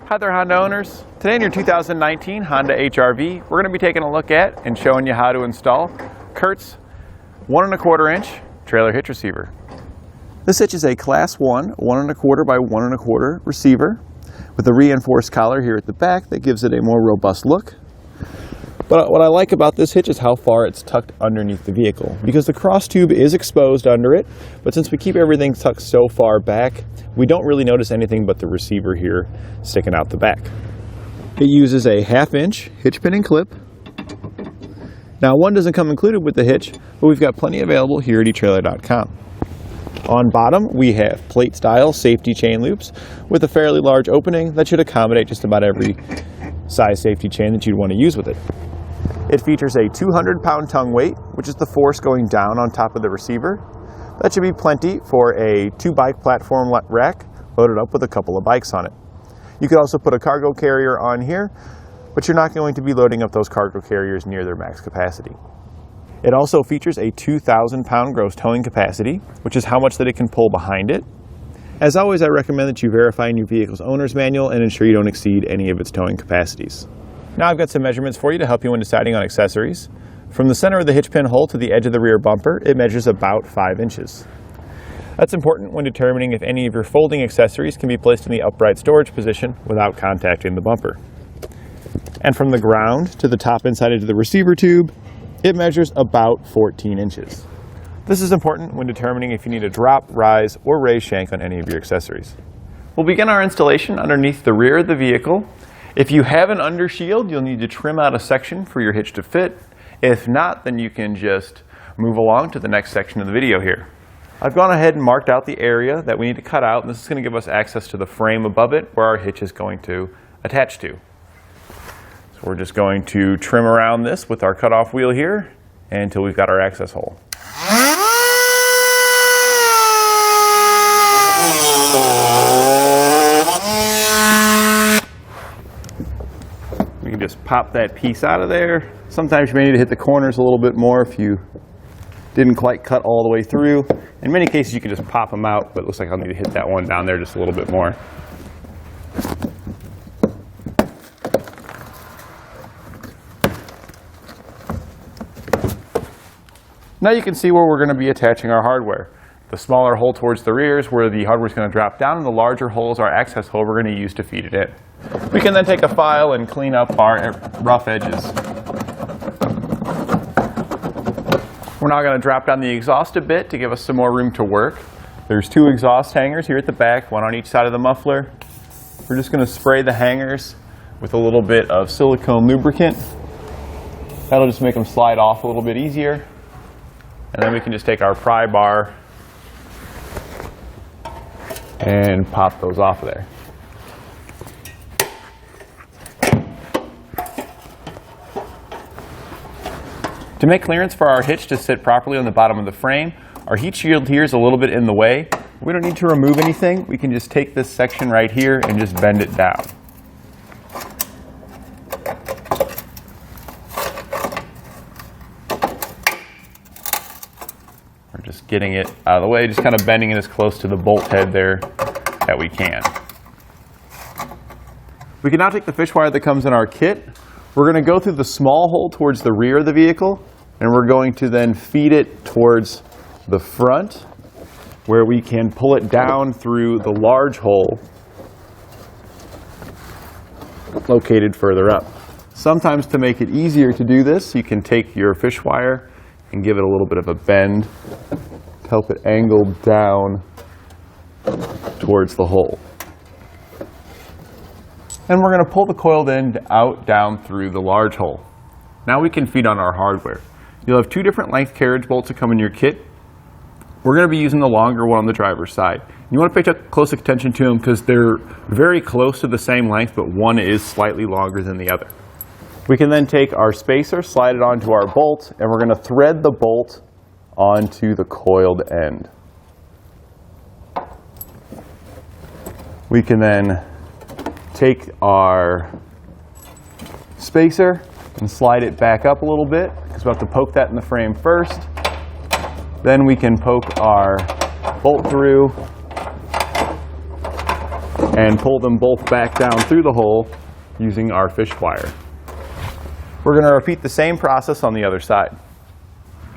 Hi there, Honda owners. Today in your 2019 Honda HRV, we're going to be taking a look at and showing you how to install Curt's 1 1/4 inch trailer hitch receiver. This hitch is a Class 1, 1 1/4 by 1 1/4 receiver with a reinforced collar here at the back that gives it a more robust look. But what I like about this hitch is how far it's tucked underneath the vehicle, because the cross tube is exposed under it, but since we keep everything tucked so far back, we don't really notice anything but the receiver here sticking out the back. It uses a 1/2 inch hitch pin and clip. Now, one doesn't come included with the hitch, but we've got plenty available here at etrailer.com. On bottom, we have plate style safety chain loops with a fairly large opening that should accommodate just about every size safety chain that you'd want to use with it. It features a 200-pound tongue weight, which is the force going down on top of the receiver. That should be plenty for a 2-bike platform rack loaded up with a couple of bikes on it. You could also put a cargo carrier on here, but you're not going to be loading up those cargo carriers near their max capacity. It also features a 2,000-pound gross towing capacity, which is how much that it can pull behind it. As always, I recommend that you verify in your vehicle's owner's manual and ensure you don't exceed any of its towing capacities. Now I've got some measurements for you to help you when deciding on accessories. From the center of the hitch pin hole to the edge of the rear bumper, it measures about 5 inches. That's important when determining if any of your folding accessories can be placed in the upright storage position without contacting the bumper. And from the ground to the top inside of the receiver tube, it measures about 14 inches. This is important when determining if you need a drop, rise, or raise shank on any of your accessories. We'll begin our installation underneath the rear of the vehicle. If you have an undershield, you'll need to trim out a section for your hitch to fit. If not, then you can just move along to the next section of the video here. I've gone ahead and marked out the area that we need to cut out, and this is going to give us access to the frame above it where our hitch is going to attach to. So we're just going to trim around this with our cutoff wheel here until we've got our access hole. You can just pop that piece out of there. Sometimes you may need to hit the corners a little bit more if you didn't quite cut all the way through. In many cases you can just pop them out, but it looks like I'll need to hit that one down there just a little bit more. Now you can see where we're going to be attaching our hardware. The smaller hole towards the rear is where the hardware is going to drop down, and the larger hole is our access hole we're going to use to feed it in. We can then take a file and clean up our rough edges. We're now going to drop down the exhaust a bit to give us some more room to work. There's 2 exhaust hangers here at the back, one on each side of the muffler. We're just going to spray the hangers with a little bit of silicone lubricant. That'll just make them slide off a little bit easier. And then we can just take our pry bar and pop those off of there. To make clearance for our hitch to sit properly on the bottom of the frame, our heat shield here is a little bit in the way. We don't need to remove anything. We can just take this section right here and just bend it down. We're just getting it out of the way, just kind of bending it as close to the bolt head there that we can. We can now take the fish wire that comes in our kit. We're going to go through the small hole towards the rear of the vehicle, and we're going to then feed it towards the front, where we can pull it down through the large hole located further up. Sometimes to make it easier to do this, you can take your fish wire and give it a little bit of a bend to help it angle down towards the hole. And we're going to pull the coiled end out down through the large hole. Now we can feed on our hardware. You'll have 2 different length carriage bolts that come in your kit. We're going to be using the longer one on the driver's side. You want to pay close attention to them because they're very close to the same length, but one is slightly longer than the other. We can then take our spacer, slide it onto our bolt, and we're going to thread the bolt onto the coiled end. We can then take our spacer and slide it back up a little bit because we'll have to poke that in the frame first. Then we can poke our bolt through and pull them both back down through the hole using our fish wire. We're going to repeat the same process on the other side.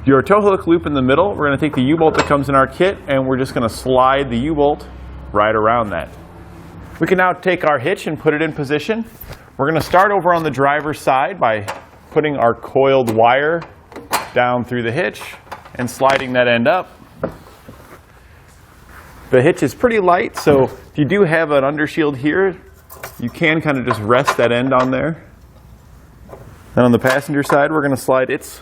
Your tow hook loop in the middle, we're going to take the U-bolt that comes in our kit and we're just going to slide the U-bolt right around that. We can now take our hitch and put it in position. We're going to start over on the driver's side by putting our coiled wire down through the hitch and sliding that end up. The hitch is pretty light, so if you do have an undershield here, you can kind of just rest that end on there. And on the passenger side, we're going to slide its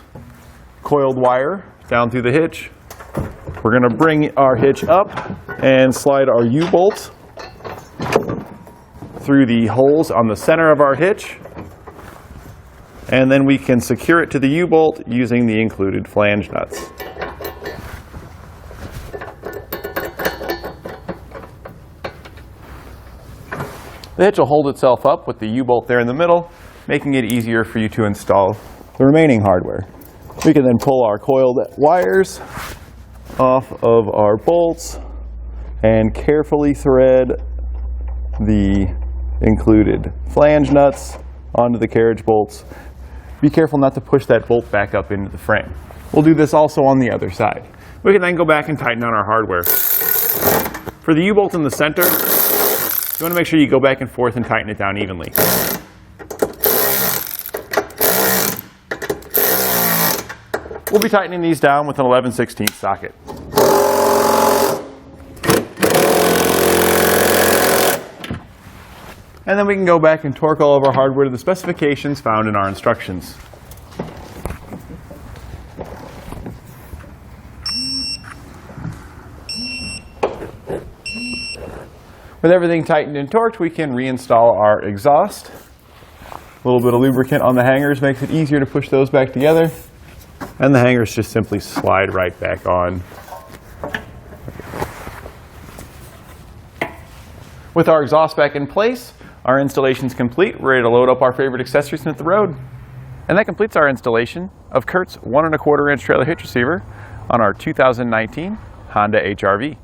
coiled wire down through the hitch. We're going to bring our hitch up and slide our U-bolt through the holes on the center of our hitch. And then we can secure it to the U-bolt using the included flange nuts. The hitch will hold itself up with the U-bolt there in the middle, making it easier for you to install the remaining hardware. We can then pull our coiled wires off of our bolts and carefully thread the included flange nuts onto the carriage bolts. Be careful not to push that bolt back up into the frame. We'll do this also on the other side. We can then go back and tighten on our hardware. For the U-bolt in the center, you want to make sure you go back and forth and tighten it down evenly. We'll be tightening these down with an 11/16 socket. And then we can go back and torque all of our hardware to the specifications found in our instructions. With everything tightened and torqued, we can reinstall our exhaust. A little bit of lubricant on the hangers makes it easier to push those back together. And the hangers just simply slide right back on. With our exhaust back in place, our installation's complete. We're ready to load up our favorite accessories and hit the road. And that completes our installation of Curt's 1 1/4 inch trailer hitch receiver on our 2019 Honda HRV.